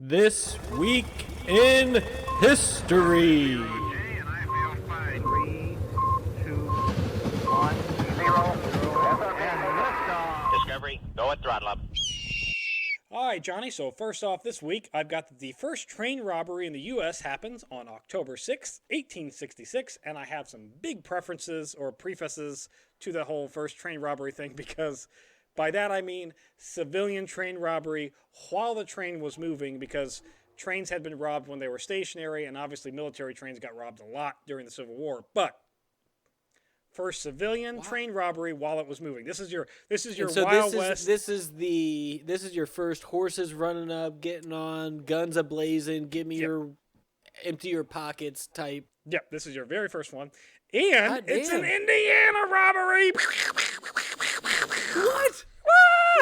This week in history. Discovery, go at throttle up. All right, Johnny. So first off, this week I've got that the first train robbery in the U.S. happens on October 6th, 1866, and I have some big preferences or prefaces to the whole first train robbery thing because by that I mean civilian train robbery while the train was moving because trains had been robbed when they were stationary, and obviously military trains got robbed a lot during the Civil War. But first civilian train robbery while it was moving. This is your So Wild West. this is your first horses running up, getting on, guns a blazing, give me your empty your pockets type. Yep, this is your very first one. And God it's damn. an Indiana robbery. What?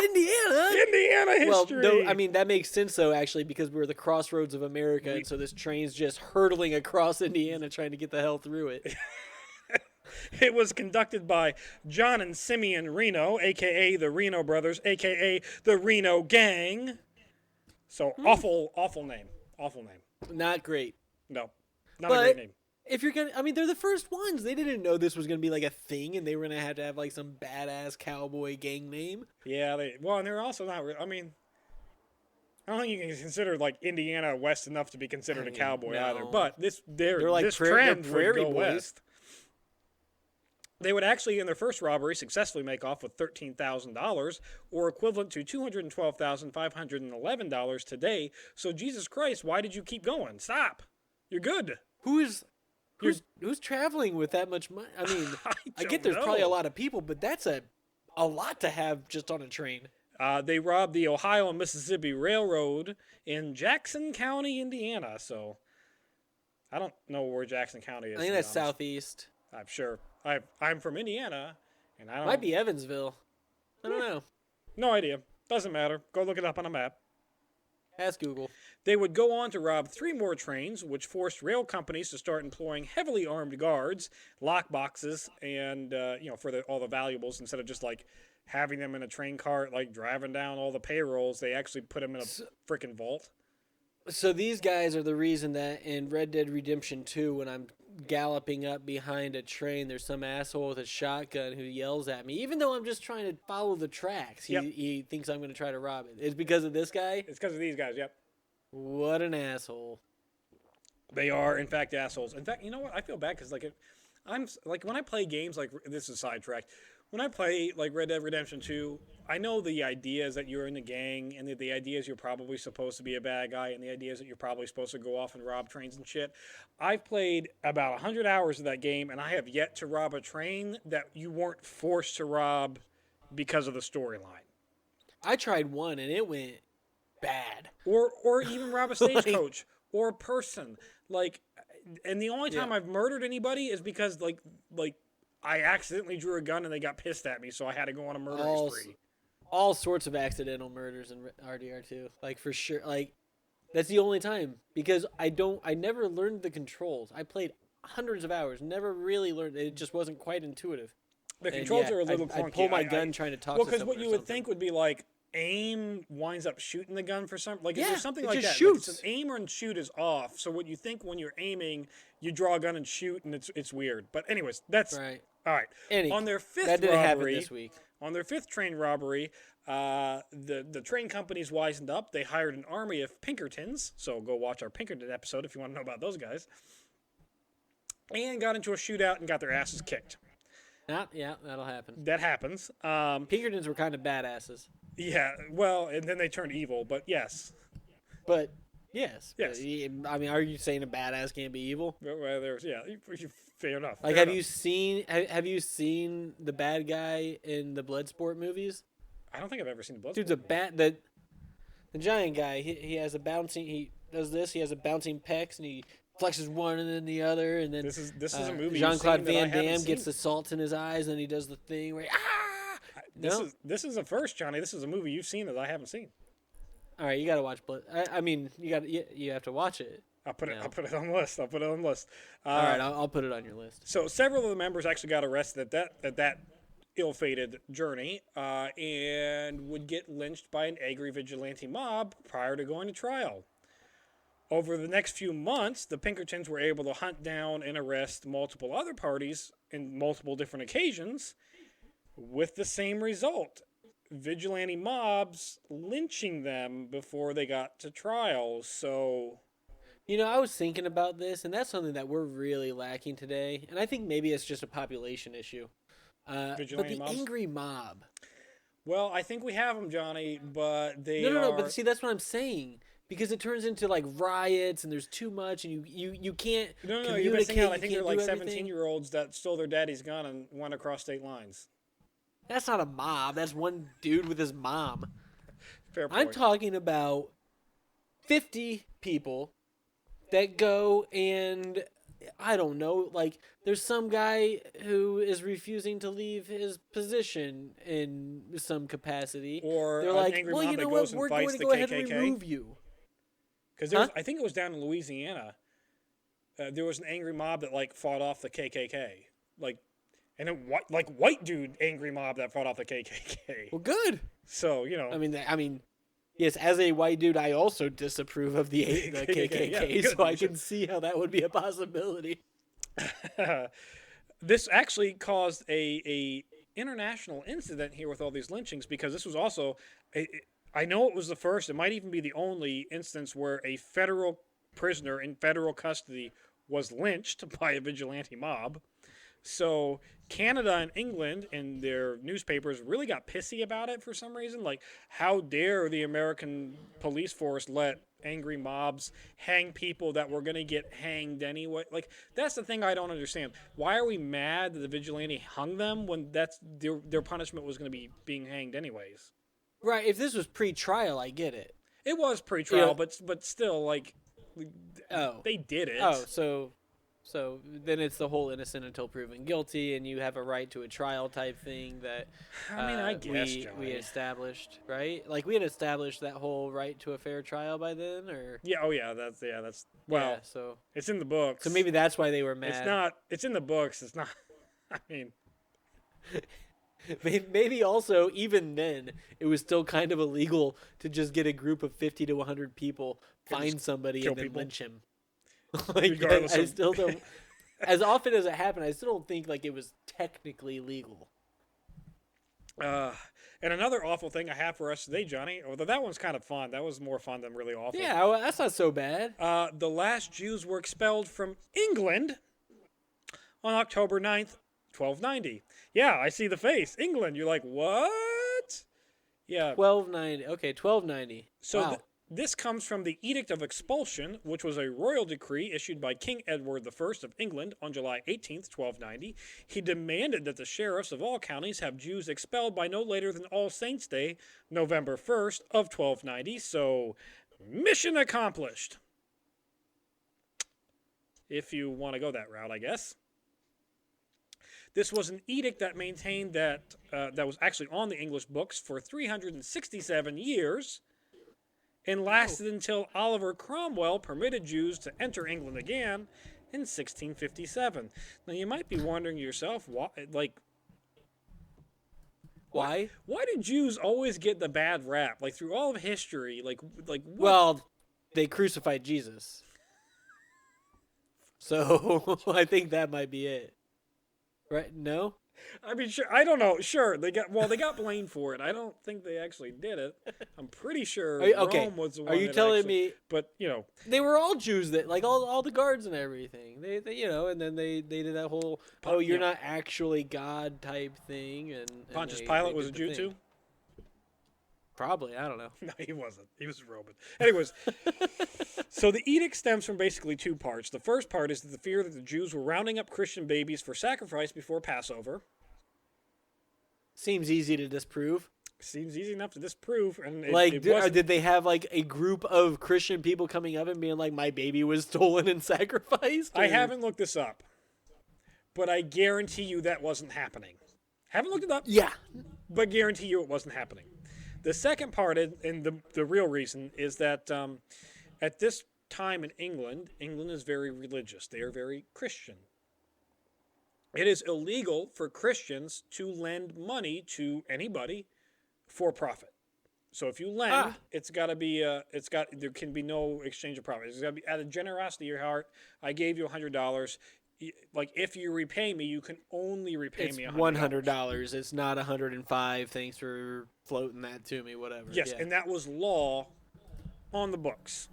Indiana? Indiana Well, history. no, I mean that makes sense though, actually, because we're the crossroads of America, and so this train's just hurtling across Indiana trying to get the hell through it. It was conducted by John and Simeon Reno, a.k.a. the Reno Brothers, a.k.a. the Reno Gang. So awful name. Awful name. Not great. No, not a great name. If you're gonna, I mean, they're the first ones. They didn't know this was gonna be like a thing, and they were gonna have like some badass cowboy gang name. Yeah, and they're also not. I mean, I don't think you can consider like Indiana West enough to be considered a cowboy no. either. But they're like this they're trend prairie would go boys. west. They would actually, in their first robbery, successfully make off with $13,000, or equivalent to $212,511 today. So Jesus Christ, why did you keep going? Stop. You're good. Who's traveling with that much money? I mean, I get there's probably a lot of people, but that's a lot to have just on a train. They robbed the Ohio and Mississippi Railroad in Jackson County, Indiana. So I don't know where Jackson County is. I think that's southeast. I'm sure. I'm from Indiana, and I don't. Might be Evansville. I don't know. No idea. Doesn't matter. Go look it up on a map. Ask Google. They would go on to rob 3 more trains, which forced rail companies to start employing heavily armed guards, lock boxes, and for all the valuables instead of just like having them in a train cart, like driving down all the payrolls. They actually put them in a freaking vault. So these guys are the reason that in Red Dead Redemption 2, when I'm galloping up behind a train, there's some asshole with a shotgun who yells at me, even though I'm just trying to follow the tracks. He thinks I'm going to try to rob it. It's because of this guy? It's because of these guys, yep. What an asshole. They are, in fact, assholes. In fact, you know what? I feel bad because, I'm like when I play games like this is sidetracked. When I play like Red Dead Redemption 2, I know the idea is that you're in the gang, and the idea is you're probably supposed to be a bad guy, and the idea is that you're probably supposed to go off and rob trains and shit. I've played about 100 hours of that game, and I have yet to rob a train that you weren't forced to rob because of the storyline. I tried one, and it went bad. Or even rob a stagecoach or a person. And the only time I've murdered anybody is because like I accidentally drew a gun and they got pissed at me, so I had to go on a murder spree. All sorts of accidental murders in RDR2, like for sure. Like that's the only time, because I never learned the controls. I played hundreds of hours, never really learned. It just wasn't quite intuitive. The controls are a little clunky. I pull my gun trying to talk. Well, because what you would think would be like aim winds up shooting the gun for some. Like if there's something like that. Shoots. Like aim and shoot is off. So what you think when you're aiming, you draw a gun and shoot, and it's weird. But anyways, that's right. All right. Anyway, on their fifth that didn't happen robbery this week. On their 5th train robbery, the train companies wisened up. They hired an army of Pinkertons. So go watch our Pinkerton episode if you want to know about those guys. And got into a shootout and got their asses kicked. Yeah, that'll happen. That happens. Pinkertons were kind of badasses. Yeah, well, and then they turned evil, but yes. But yes. Yes. But, I mean, are you saying a badass can't be evil? Well, fair enough. Like, have you seen the bad guy in the Bloodsport movies? I don't think I've ever seen the Bloodsport. Dude's the giant guy. He has a bouncing. He does this. He has a bouncing pecs, and he flexes one and then the other, and then this is a movie. Jean-Claude Van Damme gets the salt in his eyes, and he does the thing where This is a first, Johnny. This is a movie you've seen that I haven't seen. All right, you got to watch Blood. I mean, you have to watch it. I'll put it on the list. All right, I'll put it on your list. So several of the members actually got arrested at that ill-fated journey, and would get lynched by an angry vigilante mob prior to going to trial. Over the next few months, the Pinkertons were able to hunt down and arrest multiple other parties in multiple different occasions with the same result. Vigilante mobs lynching them before they got to trial. So, I was thinking about this, and that's something that we're really lacking today. And I think maybe it's just a population issue. But vigilante the mobs? angry mob. Well, I think we have them, Johnny, but they No. are... But see, that's what I'm saying. Because it turns into like riots, and there's too much, and you can't. No, communicate, you're missing out. I you think can't they're like do everything. 17-year-olds that stole their daddy's gun and went across state lines. That's not a mob. That's one dude with his mom. Fair point. I'm talking about 50 people that go and I don't know, like there's some guy who is refusing to leave his position in some capacity. Or they're an like, angry well, mob you know that what? goes and We're fights going to the go ahead and KKK. remove you. Because Huh? I think it was down in Louisiana. There was an angry mob that like fought off the KKK, and then white dude angry mob that fought off the KKK. Well, good. So I mean, yes, as a white dude, I also disapprove of the KKK, Yeah, good. so I can see how that would be a possibility. This actually caused a international incident here with all these lynchings because this was also I know it was the first, it might even be the only instance where a federal prisoner in federal custody was lynched by a vigilante mob. So Canada and England in their newspapers really got pissy about it for some reason. Like, how dare the American police force let angry mobs hang people that were going to get hanged anyway? Like, that's the thing I don't understand. Why are we mad that the vigilante hung them when that's their punishment was going to be being hanged anyways? Right. If this was pre-trial, I get it. It was pre-trial, Yeah. but still, like, they did it. Oh, so then it's the whole innocent until proven guilty, and you have a right to a trial type thing that I mean, I guess, we Johnny. established, right? Like we had established that whole right to a fair trial by then, or Yeah, oh yeah, that's well, yeah, so it's in the books. so maybe that's why they were mad. It's not. It's in the books. It's not. I mean, Maybe also even then it was still kind of illegal to just get a group of 50 to 100 people, find somebody, kill and then people? lynch him. Like Regardless I of- still don't. As often as it happened, I still don't think like it was technically legal. and another awful thing I have for us today, Johnny. Although that one's kind of fun. That was more fun than really awful. Yeah, well, that's not so bad. The last Jews were expelled from England on October 9th, 1290. Yeah, I see the face. England. You're like, what? Yeah. 1290. Okay, 1290. So Wow. this comes from the Edict of Expulsion, which was a royal decree issued by King Edward I of England on July 18th, 1290. He demanded that the sheriffs of all counties have Jews expelled by no later than All Saints' Day, November 1st of 1290. So, mission accomplished. If you want to go that route, I guess. This was an edict that maintained that was actually on the English books for 367 years and lasted until Oliver Cromwell permitted Jews to enter England again in 1657. Now you might be wondering to yourself, Why? why do Jews always get the bad rap? Like through all of history, what? Well, they crucified Jesus. So I think that might be it. Right? No? I mean, sure. I don't know. Sure, they got blamed for it. I don't think they actually did it. I'm pretty sure Okay. Rome was the one. Are you that telling actually- me But they were all Jews that like all the guards and everything? They and then they did that whole you're not actually God type thing and Pontius they Pilate was a did the Jew thing. too. Probably, I don't know. No, he wasn't. He was Roman. Anyways, so the edict stems from basically two parts. The first part is the fear that the Jews were rounding up Christian babies for sacrifice before Passover. Seems easy to disprove. Seems easy enough to disprove. And Did they have like a group of Christian people coming up and being like, "My baby was stolen and sacrificed"? I or- haven't looked this up, but I guarantee you that wasn't happening. Haven't looked it up, Yeah. but guarantee you it wasn't happening. The second part, and the real reason, is that at this time in England is very religious. They are very Christian. It is illegal for Christians to lend money to anybody for profit. So if you lend, it's got to be there can be no exchange of property. It's got to be out of generosity of your heart. I gave you $100. Like, if you repay me, you can only repay me $100. It's not 105. Thanks for floating that to me. Whatever. Yes, and that was law on the books.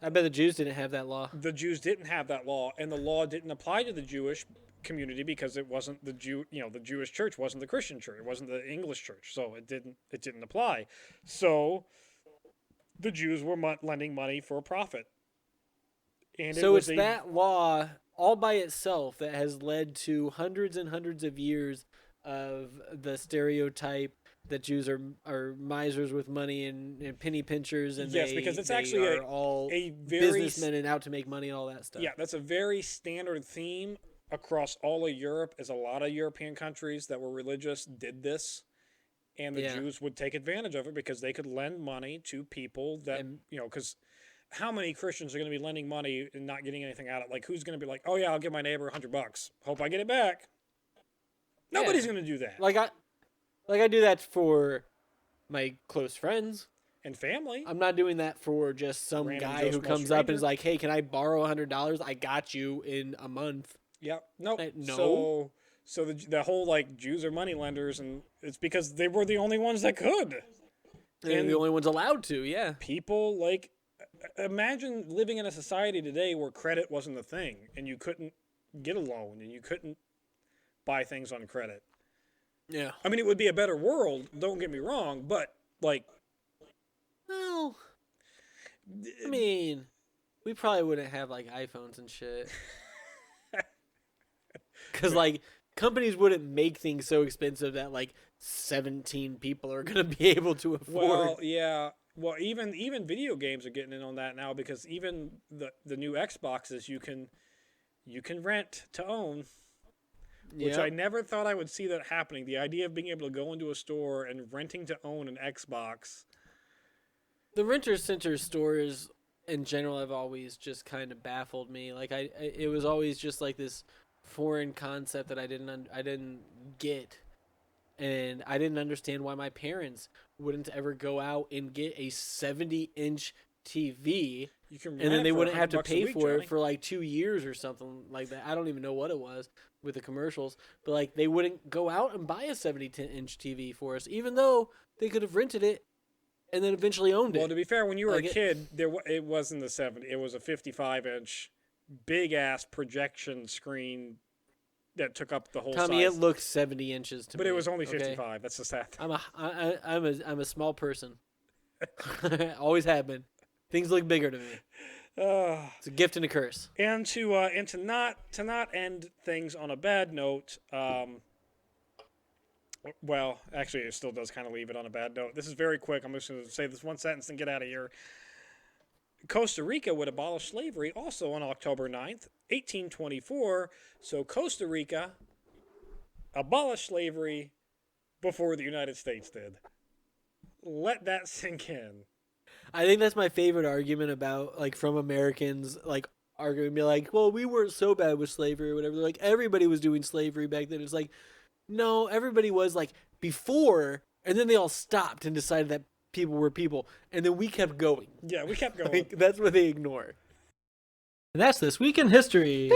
I bet the Jews didn't have that law. The Jews didn't have that law, and the law didn't apply to the Jewish community because it wasn't the the Jewish church wasn't the Christian church. It wasn't the English church, so it didn't apply. So the Jews were lending money for a profit. And so it's that law all by itself that has led to hundreds and hundreds of years of the stereotype that Jews are misers with money and penny pinchers, and because it's actually a very businessmen and out to make money and all that stuff. Yeah, that's a very standard theme across all of Europe. As a lot of European countries that were religious did this, and the Jews would take advantage of it because they could lend money to people that because how many Christians are going to be lending money and not getting anything out of it? Like, who's going to be like, oh yeah, I'll give my neighbor $100. Hope I get it back. Nobody's going to do that. Like I do that for my close friends and family. I'm not doing that for just some guy who comes up and is like, hey, can I borrow $100? I got you in a month. Yep. Nope. No. So the whole like Jews are money lenders, and it's because they were the only ones that could. They're the only ones allowed to, yeah. People imagine living in a society today where credit wasn't a thing, and you couldn't get a loan, and you couldn't buy things on credit. Yeah. I mean, it would be a better world, don't get me wrong, but, like... Well, I mean, we probably wouldn't have, like, iPhones and shit. Because, like, companies wouldn't make things so expensive that, like, 17 people are going to be able to afford. Well, yeah. Well, even video games are getting in on that now, because even the new Xboxes you can rent to own. Which I never thought I would see that happening. The idea of being able to go into a store and renting to own an Xbox. The renter center stores in general have always just kind of baffled me. Like it was always just like this foreign concept that I didn't get, and I didn't understand why my parents wouldn't ever go out and get a 70-inch TV. And then they wouldn't have to pay for it for like 2 years or something like that. I don't even know what it was with the commercials, but like they wouldn't go out and buy a 70-inch TV for us, even though they could have rented it and then eventually owned it. Well, to be fair, when you were a kid, it wasn't the 70. It was a 55-inch, big-ass projection screen that took up the whole Tommy, size. it looked 70 inches to me. But it was only 55. Okay? That's the sad thing. I'm a small person. Always have been. Things look bigger to me. It's a gift and a curse. And to not end things on a bad note. Well, actually, it still does kind of leave it on a bad note. This is very quick. I'm just going to say this one sentence and get out of here. Costa Rica would abolish slavery also on October 9th, 1824. So Costa Rica abolished slavery before the United States did. Let that sink in. I think that's my favorite argument about, like, from Americans, like, arguing, be like, well, we weren't so bad with slavery or whatever. They're like, everybody was doing slavery back then. It's like, no, everybody was, like, before, and then they all stopped and decided that people were people, and then we kept going. Yeah, we kept going. Like, that's what they ignore. And that's This Week in History.